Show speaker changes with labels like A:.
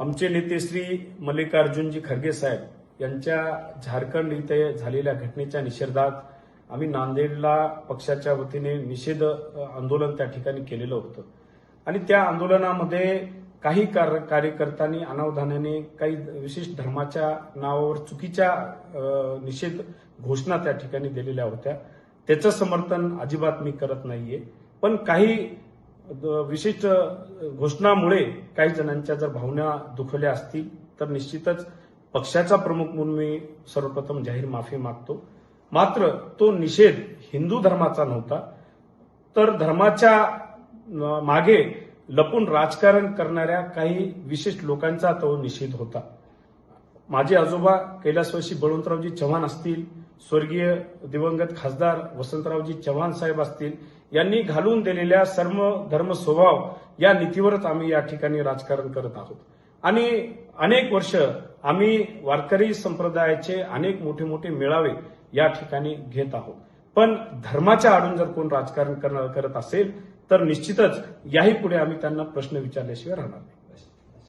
A: आमचे नेते श्री मल्लिकार्जुनजी खरगे साहेब यांच्या झारखंड इथे झालेल्या घटनेच्या निषेधार्थ आम्ही नांदेडला पक्षाच्या वतीने निषेध आंदोलन त्या ठिकाणी केलेलं होतं आणि त्या आंदोलनामध्ये काही कार्यकर्त्यांनी अनावधानाने काही विशिष्ट धर्माच्या नावावर चुकीच्या निषेध घोषणा त्या ठिकाणी दिलेल्या होत्या। त्याचं समर्थन अजिबात मी करत नाहीये, पण काही विशिष्ट घोषणामुळे काही जणांच्या जर भावना दुखवल्या असतील तर निश्चितच पक्षाचा प्रमुख म्हणून मी सर्वप्रथम जाहीर माफी मागतो। मात्र तो निषेध हिंदू धर्माचा नव्हता, तर धर्माच्या मागे लपून राजकारण करणाऱ्या काही विशिष्ट लोकांचा तो निषेध होता। माझे आजोबा कैलासवासी बळवंतरावजी चव्हाण असतील, स्वर्गीय दिवंगत खासदार वसंतरावजी चव्हाण साहेब असतील, यांनी घालून दिलेल्या सर्व धर्म स्वभाव या नीतीवरच आम्ही या ठिकाणी राजकारण करत आहोत आणि अनेक वर्ष आम्ही वारकरी संप्रदायाचे अनेक मोठे मोठे मेळावे या ठिकाणी घेत आहोत। पण धर्माच्या आडून जर कोण राजकारण करत असेल तर निश्चितच याही पुढे आम्ही त्यांना प्रश्न विचारल्याशिवाय राहणार नाही।